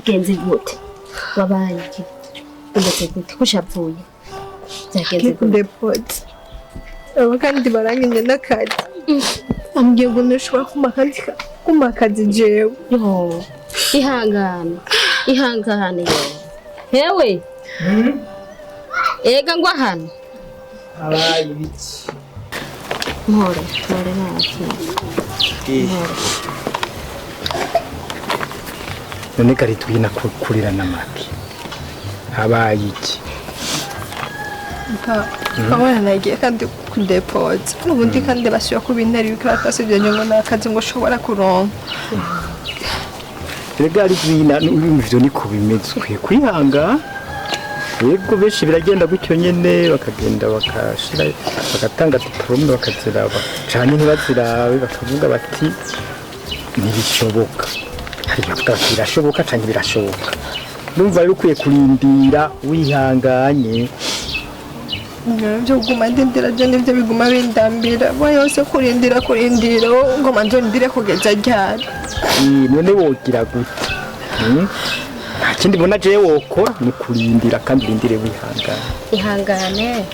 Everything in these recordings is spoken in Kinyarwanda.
byagenze gute wabaye iki ndetse gute kushavuye byagenze gute depot abakandi barangije n'akazi ambwiye ngo nashobora kumakazi jewe yo ihangane yewe ega ngo hano abaye ibiki mpore naki none kari twina kurira n'amaki habaye iki abana nagiye kandi ku depot n'ubundi kandi bashyira ku bintari bikaba twasibye ngo n'akazi ngo ushobora kuronka rega ari twina n'ibyo ni kubimeze ukwiye kwihanga yego benshi biragenda gutyo nyene bakagenda bakashira bagatanga diplome bakazira cyane ntibazirabe bakavuga bati ntibishoboka hari bavuga bati birashoboka cyane birashoboka numva rero ukwiye kurindira wihanganye byo guma ndindira je nivyo biguma bindambira bayose kurindira ngo manzo ndire kugeza ryari none wogira gute nta kindi mbona jewe wokora ni kurindira kandi urindire wihangane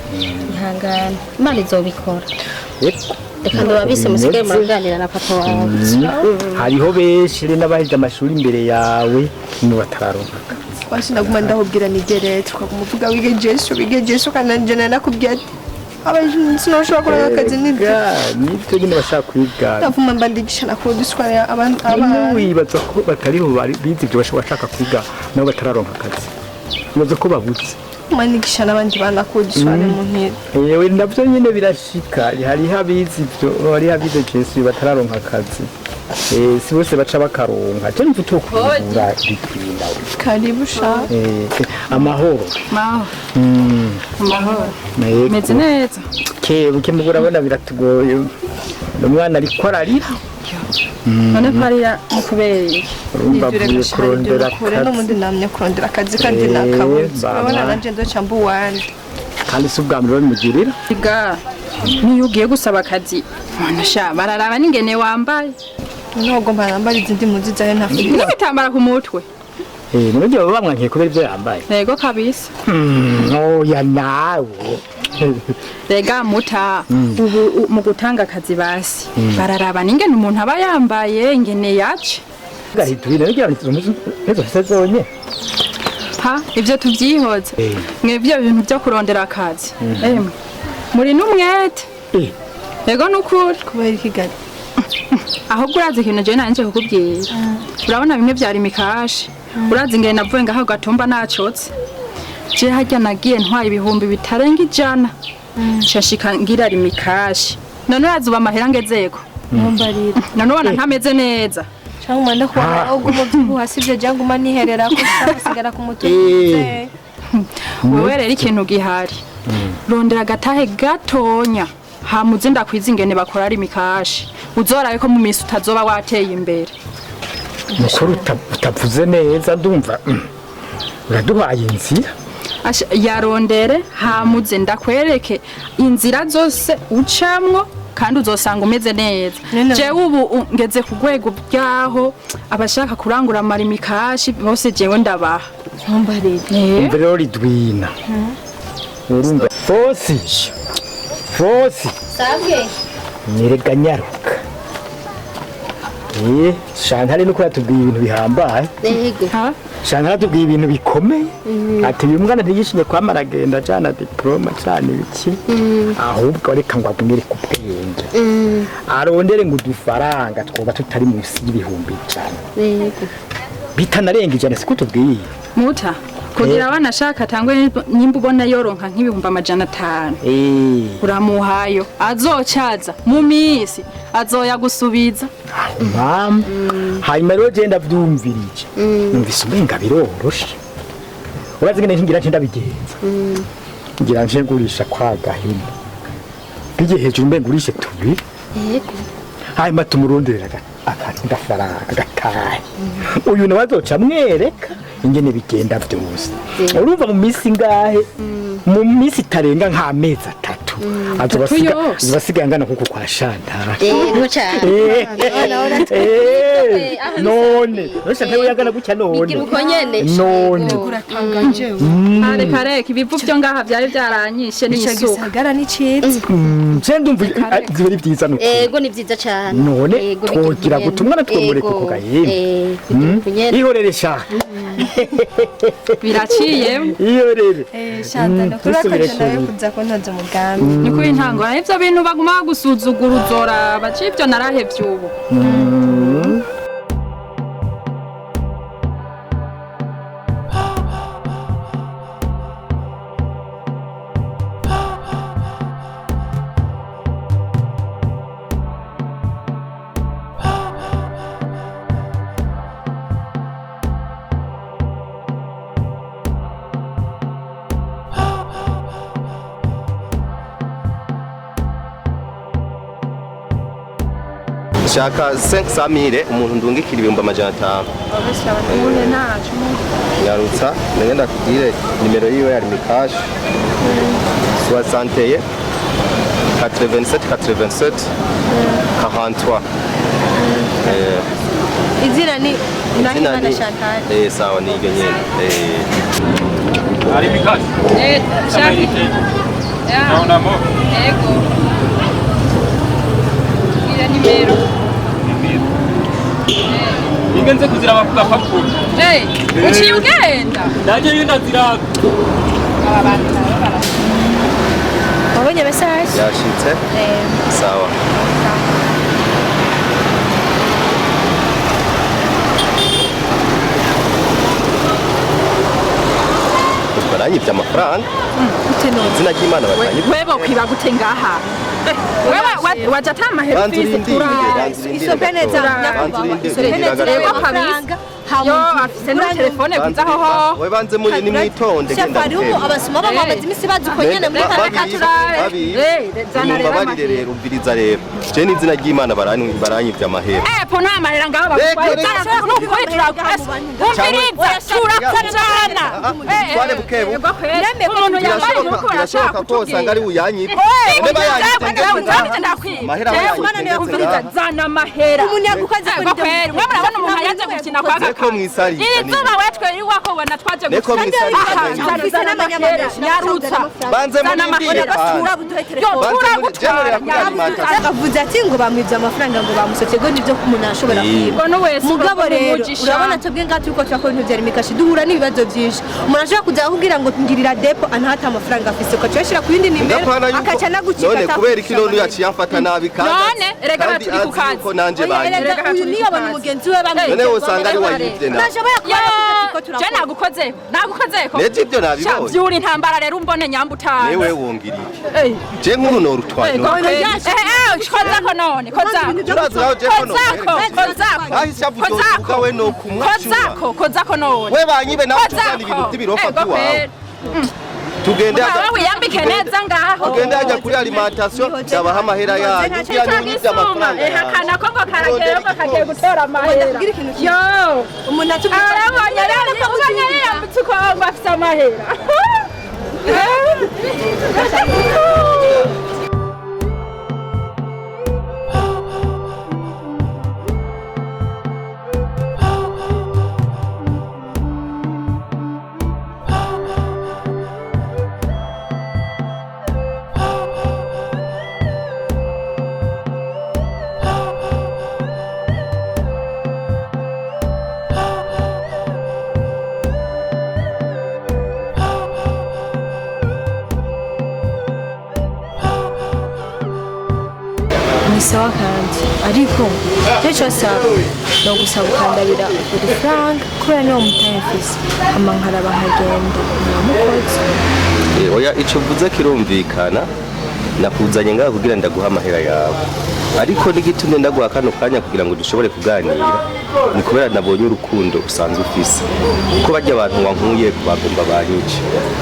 Imana izobikora yego reka ndababise musigaye muraganira na papa wawe hariho benshi n'abahije amashuri imbere yawe no batararonka wasinaguma ndahubwira nigere twakumuvuga wige Jesu kananjana nakubwiye abashobora kuranga akazi nibyo nyine bashaka kwiga ndavuma mbandigisha nakoduswara abantu wibaza ko batariho bize ibyo bashaka kwiga nabo batararonka akazi bibaza ko babuze manigisha n'abandi banakoduswara mu ntera yewe nabyo nyine birashika hariho abize ibyo hariho abize Jesu batararonka akazi si bose baca bakaronka cyo mvuto kuvura bitwina karibu sha amahoro meze neza kebuke mugura abona biratugoye umwana ariko ararira none parira kubera urumva vuye kurondera n'umundi namye kurondera akazi kandi nakabuze urabona nanje ndocamba uwandi kandi si ubwa mbere bimugirira iga niyo ugiye gusaba akazi sha bararaba n'ingene wambaye ntabwo mbarambara izindi muzi zawe ntafite n'ibitambara ku mutwe none baba bamwankiye kubera ibyo yambaye yego kabisa oya nawe rega muta ubu mu gutanga akazi basi bararaba n'ingene umuntu aba yambaye ingene yace gahitubina n'ibyo sezonye ibyo tubyihoze mwebyo ibintu byo kurondera akazi muri n'umwete yego n'ukuri kubera ikigali ahubwo urazi ikintu je nanje kukubwira urabona bimwe byari mikashi urazi ingene navuye ngaho gatumba nacotse je hajya nagiye ntwaye ibihumbi bitarenga 100 nshashika ngira ari mikashi none urazi uba mahera ngezeko mumbarira none ubona ntameze neza cyangwa manda kwa ahubwo mu hasivye jangu maniherera ko usigara ku mutuze wewe rero ikintu gihari rondera gatahe gatonya hamuze ndakwiza ingene bakora ari mikashi uzoraye ko mu minsi utazoba wateye imbere mukuru utavuze neza ndumva uraduhaye inzira yarondere hamuze ndakwereke inzira zose ucamwo kandi uzosanga umeze neza jewe ubu ngeze ku rwego byaho abashaka kurangura amarimikashi bose jewe ndabaha imbere yo ridwina urumva fosi sabwe nyerega nyaruka shantare nuko yatubwiye ibintu bihambaye shantare yatubwiye ibintu bikomeye ati uyu mwana ntiyishimye kwamara agenda ajana diploma cyane ibiki ahubwo reka ngo agumire ku bwenge arondere ngo udufaranga twoba tutari munsi y'ibihumbi 5 bitanarenga 100 siko tubwiye muta kugira abana ashaka tangwe nyimba ubona yoronka nk'ibihumbi 500 uramuhayo azocaza mu minsi azoya gusubiza mama hanyuma rero genda byumvirije numvise umenga biroroshe urazi ngene ngira nce ndabigenza ngira nce ngurisha kwa gahini bije hejuru mbe ngurishe tubiri yego hanyuma tumuronderera akantu gafaranga gataye uyu nabazoca mwereka ingene bigenda byose urumva mu minsi ngahe mu minsi itarenga nk'amezi 3 duto azobasigaye angana kuko kwa Shantara Yego cyane. none Shantara yagana gutya none Bigira uko nyene. none uratanganje Kare ibivu byo ngaha byari byaranyishe n'isuka gisagara ni ciza je ndumva zibiri byiza nuko Yego ni vyiza cyane. none twogira gutumwa na twomureka ko gahimba ihorere sha biraciye ihorere shanda no kurakoje nawe kuza ko ntoze umugambi ni ko intango ivyo bintu baguma gusuzugura uzora baci ivyo narahevye ubu shaka 500 umuntu ndungikira ibihumbi amajana 5 nyarutsa ndagenda kubwire nimero yiwe yari mikash 61 87 87 43 izina ni Nahimana Chantal sawa ni nyene ari mikash shaki naona mo ego ira nimero ingenze kuzira bavuga papuro uciye ugenda ndaje yenda zira wabonye message yashitse sawa baranyivye amafaranga izina ry'Imana baranyivye wewe kwiba gute ngaha wewe waja tamahera ufise iso peneza yo afise no telefone kuzaho ho we banze muri ni mwitonde genda shafari ubu abasuma bamaze imisi bazuko nyene muri babarire rero umviriza rero je ni izina ry'Imana baranyivye amahera po nta mahera ngaho bakwaye turakajana tware bukebu umuntu yambaye nuko birashoboka ko usanga ari uyanyivye mahera zana mahera umunyagukoze kweri mwe murabona umuntu yaje gukina kwa neko mwisari izuba wetwe iri wako bona twaje neko mwisari zana mahera yarutsa banze muri ndire avuze ati ngo bamwivye amafaranga ngo bamusotye ngo nivyo umuntu ashobora kwiba mugabo rero urabona twebwe ngaho turiko turakora ibintu vyari mikashi duhura n'ibibazo vyinshi umuntu ashobora kuza akubwira ngo ngirira depo anahata amafaranga afise ko cyashira ku yindi nimero akaca nagucika none kubera ikintu yaciye amfata nabi kandi none erega baturi ku kazi ko nanje banye uyu niyo abona umugenzi we bamwe none usanga ari wayivye na je nagukozeko neje ibyo nabibonye vyuri intambara rero umbone nyambutana newe wongirike je nkuru no rutwaye kozako none kozako none we banyibe nawe tuzana ibintu by'ibirofa by'iwawe tugende wiyambike neza ngaho tugende ajya kuri alimentation yabaha amahera yanyu y'ibyo amafaranga ehakana ko ngo karakeye ko kagiye gutora amahera yo umuntu arabonye rero ko ubonye yiyambitse uko ngo afite amahera sawa kandi ariko cyo saba no gusaba ukandabira udufaranga kubera niwo mutayafise ama nkaraba nkagenda namukoze oya ico vuze kirumvikana nakuzanye ngaho kugira ndaguha amahera yawe ariko n'igitumye ndaguha kano kanya kugira ngo dushobore kuganira ni kubera nabonye urukundo usanzwe ufise kuko bajya abantu wankuye bagomba banyice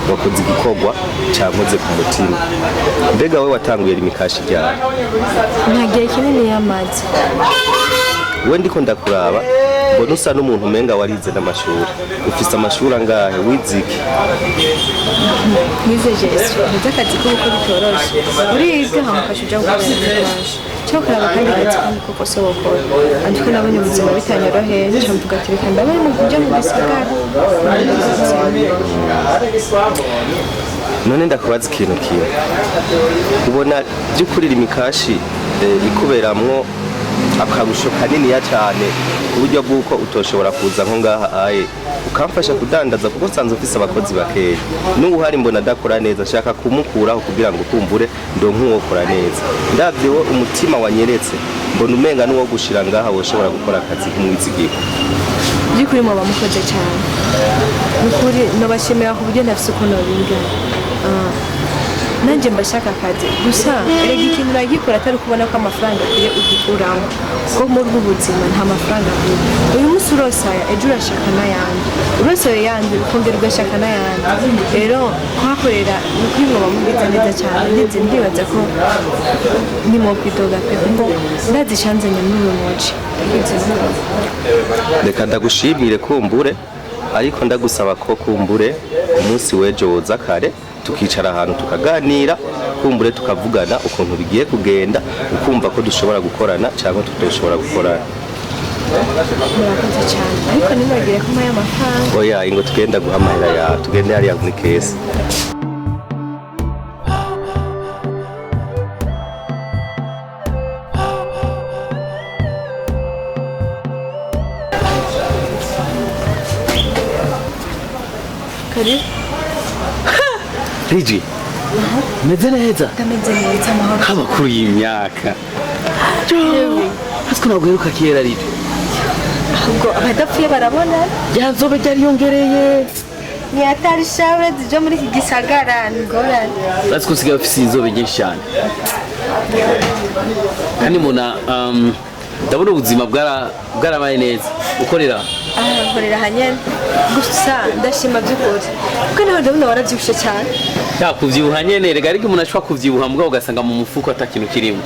bakoze igikorwa cyankoze ku mutima mbega we watanguye imikashi ryari ntagiye kinini yamaze we ndiko ndakuraba mbona usa n'umuntu umenga warize n'amashuri ufise amashuri angahe wiziki nize Jesu nize akazi k'uko bitoroshe uriga hamufasha uja gukora ibikoresho cyo kuraba kandi kazi kandi koko so gukora ariko nabonye ubuzima bitanyoroheye cyo mvuga ati reka ndabaye mu kujya mu gisagara none ndakubaza ikintu kimwe ubona by'ukurira imikashi ikuberamwo akarusho kaniniya cyane ku buryo bw'uko utoshobora kuza nko ngaha aye ukamfasha kudandaza kuko nsanzwe ufise abakozi bakeya n'ubu hari mbona adakora neza nshaka kumukuraho kugira ngo kumbure ndonke uwokora neza ndabye wo umutima wanyeretse mbona umenga n'uwo gushira ngaha woshobora gukora akazi nk'umwizigiro by'ukuri muba mukoze cyane n'ukuri nabashimira ku buryo ntafise uko nobingana nanjye mbashaka akazi gusa erega ikintu uragikora atari kubona ko amafaranga akwiye ugikuramo kuko muri ubu buzima nta mafaranga akwiye uyu munsi urosaya ejo urashaka n'ayandi urosoye yandi ukongera ugashaka n'ayandi rero kuhakorera ni ukuri mwoba mubiza neza cyane ndetse ndibaza ko nimokwidoga pe kuko ndazishanzanya muri uyu muci reka ndagushimire kumbure ariko ndagusaba ko kumbure umunsi w'ejo woza kare tukicara ahantu tukaganira kumbure tukavugana ukuntu bigiye kugenda ukumva ko dushobora gukorana cyangwa tutoshobora gukorana murakoze cyane ariko nimwagire ko mpaye amafaranga oya ingo tugenda guhamahera ya tugende hariya muri kesi karibu Riji, meze neza? ndameze neza amahoro Haba kuri iyi myaka. Hasiko naguheruka kera Riji. ubwo abadapfuye barabona Ya nzobe ryariyongereye. ni atari shawe zije muri iki gisagara ngorane Hasiko usigaye ufise inzobe nyinshi cyane. Kandi muna ndabona ubuzima bwarabaye neza. Ukorera nkorera hanyene gusa ndashima by'ukuri kuko naho ndabona warabyibushe cyane ya kuvyibuha nyene rega ariko umuntu ashobora kuvyibuha mbwa ugasanga mu mufuko atakintu kirimo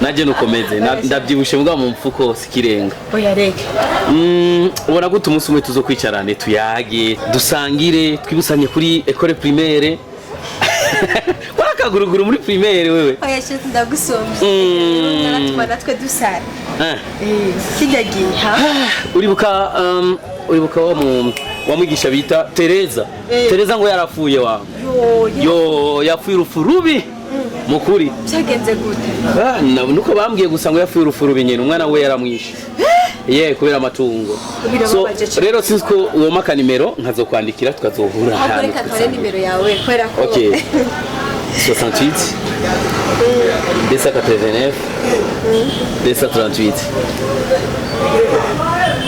naje nukomeze ndabyibushe mbwa mu mufuko sikirenga oya reka ubona gute umunsi umwe tuzokwicarane tuyage dusangire twibusanye kuri école primaire warakaguruguru muri primaire wewe oya shit ndagusomye naratuma natwe dusara kidagiye ha uribuka wa mwigisha bita Tereza Tereza ngo yarafuye wa yo yafuye urufu rubi mukuri cyagenze gute nuko bambwiye gusa ngo yafuye urufu rubi nyene umwana we yaramwishe kubera amatungo so rero sinzi ko uwo maka nimero nkazokwandikira tukazohura hano reka tore nimero yawe kwera ko okay 68 289 238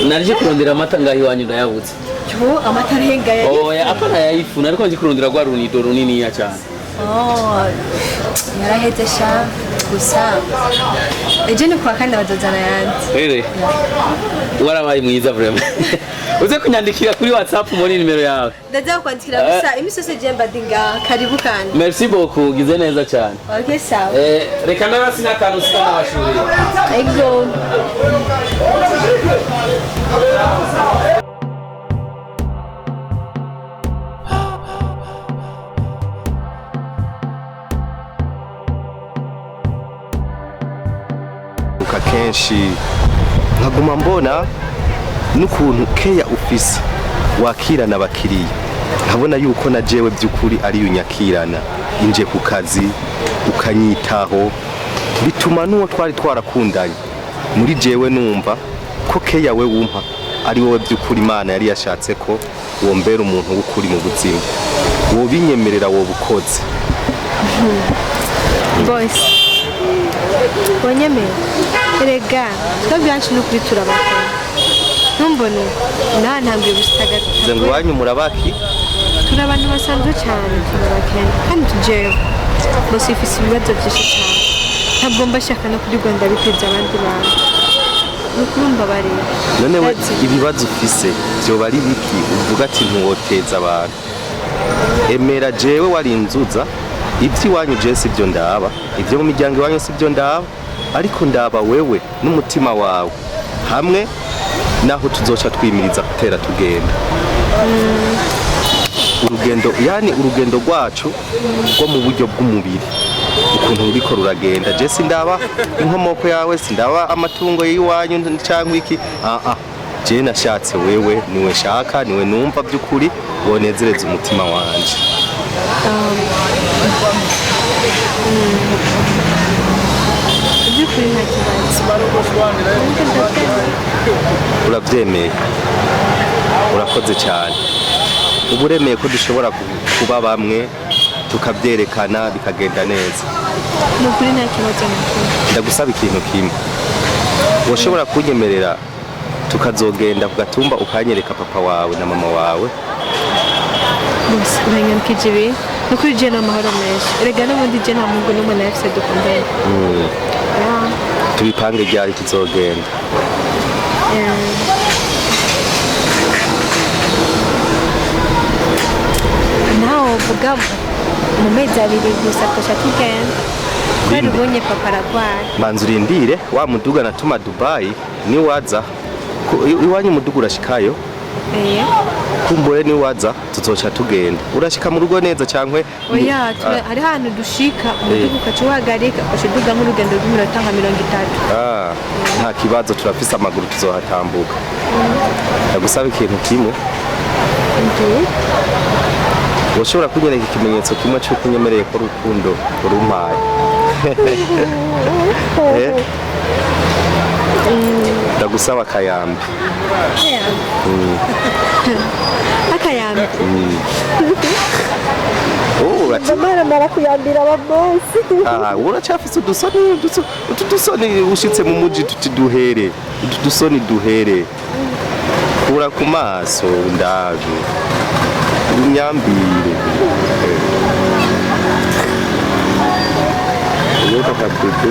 narije kurondera amata ngaho iwanyu ndayabuze amata arenga oya apana yayifuna ariko nje kurondera rwa runido runini ya cyane yaraheze sha gusa eje ni kwa kandi badozana yandi warabaye mwiza vraiment uze kunyandikira kuri WhatsApp muri nimero yawe ndaza kwandikira gusa imisose jemba dinga karibu kandi merci beaucoup gize neza cyane okay sawa reka narasi n'akantu sika n'abashuri ego kenshi nkaguma mbona n'ukuntu keya ufise wakirana abakiriya nkabona yuko na jewe by'ukuri ari unyakirana inje ku kazi ukanyitaho bituma n'uwo twari twarakundanye muri jewe numva ko keya we wumpa ari wowe by'ukuri Imana yari yashatse ko wombera umuntu w'ukuri mu buzima wobinyemerera wobukoze boys wanyemera erega twabyanshi no kuri turabakora ntumbone nta ntambwe gusitagatiza ngo wanyu murabaki turabantu basanzwe cyane turabakene kandi tujewe bose ifise ibibazo byinshi cyane ntabwo mbashaka no kuri Rwanda biteza abandi bantu nukurumba bari none we ibibazo ufise byo bari biki uvuga ati ntuwoteza abantu emera jewe wari inzuza ibyo iwanyu je sibyo ndaba ibyo mu miryango iwanyu sibyo ndaba ariko ndaba wewe n'umutima wawe hamwe naho tuzoca twimiriza gutera tugenda urugendo rwacu rwo mu buryo bw'umubiri ukuntu ruriko ruragenda je sindaba inkomoko yawe sindaba amatungo y'iwanyu cyangwa iki je nashatse wewe niwe shaka niwe numva by'ukuri wonezereza umutima wanje urabyemeye urakoze cyane ubu uremeye ko dushobora kuba bamwe tukabyerekana bikagenda neza nukuri nta kibazo ndagusaba ikintu kimwe woshobora kunyemerera tukazogenda ku gatumba ukanyereka papa wawe na mama wawe bose uranyandikije ibi nukuri je n'amahoro menshi erega n'ubundi je nta mungu n'umwe nafise dukundana tubipange ryari tuzogenda naho uvuga mu mezi abiri gusa twasha tugenda kubera ubonye papa aragwara manzi urindire wa muduga natuma Dubai ni waza iwanyu umuduga urashikayo kumbure ni waza tuzoca tugenda urashika mu rugo neza cyangwa oya hari hano dushika umuduga ukaca uhagarika ukaca nk'urugendo rw'iminota nka 30 nta kibazo turafise amaguru tuzohatambuka ndagusaba ikintu kimwe woshobora kunyereka ikimenyetso kimwe cyo kunyemereye ko urukundo rumpaye ndagusaba akayambi akayambi mara kuyambira ababosi uracafise udusoni ushitse mu muji duhere udusoni duhere kura ku maso ndaje unyambire Yoka kabudu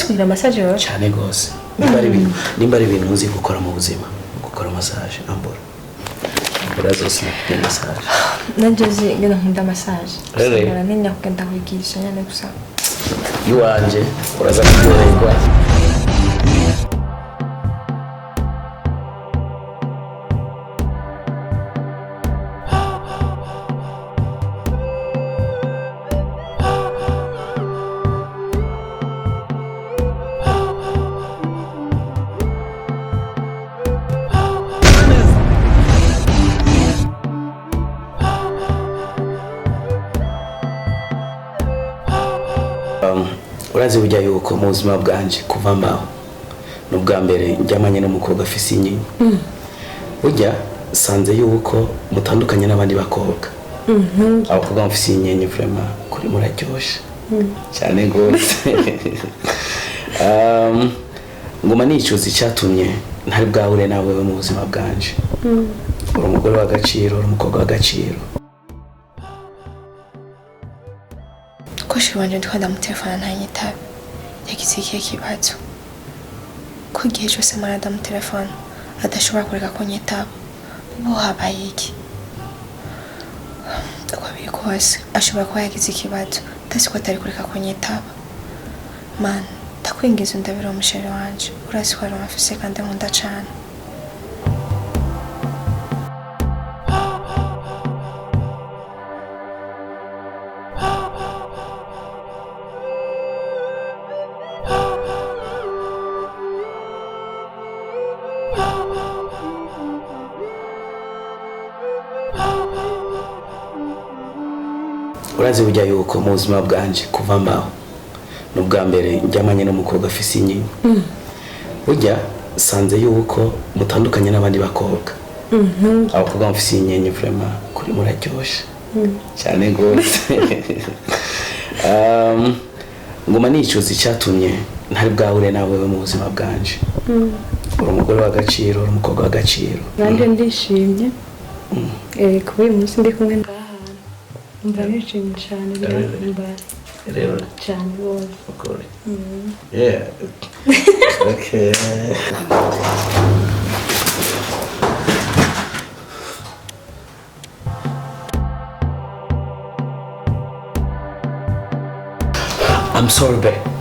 kugira massage yawe cyane gose nimba ari ibintu uzi gukora mu buzima gukora massage ambora zose ni massage nanjye ngena nkunda massage namenye kugenda kwigisha nyane gusa iwanje uraza kuryoherwa urazi burya yuko mu buzima bwanje kuva mbaho n'ubwa mbere njyamanye n'umukobwa afise inyinya burya sanze yuko mutandukanye n'abandi bakobwa abakobwa bafise inyinya vraiment kuri muraryoshe cyane gose ngoma nicuza icyatumye ntari bwahure nawe mu buzima bwanje uri umugore w'agaciro uri umukobwa w'agaciro wanje ndikanda mu telefone ntanyitabe yagize ikihe kibazo ko igihe cyose marada mu telefone adashobora kureka kunyitaba ubu habaye iki uko biri kose ashobora kuba yagize ikibazo ndasi ko atari kureka kunyitaba man ndakwingiza undabira umusheri wanje urasi ko ari umafise kandi nkunda cane urazi burya yuko mu buzima bwanje kuva mbaho n'ubwa mbere njyamanye n'umukobwa afise inyinya burya sanze yuko mutandukanye n'abandi bakobwa abakobwa mufise inyinya vraiment kuri muraryoshe cyane gose ngoma nicuza icyatumye ntari bwahure nawe mu buzima bwanje uri umugore w'agaciro uri umukobwa w'agaciro nanjye ndishimye kuba uyu munsi ndi kumwe mba nishimye cyane rero cyane rwose ukuri yeah okay I'm sorry babe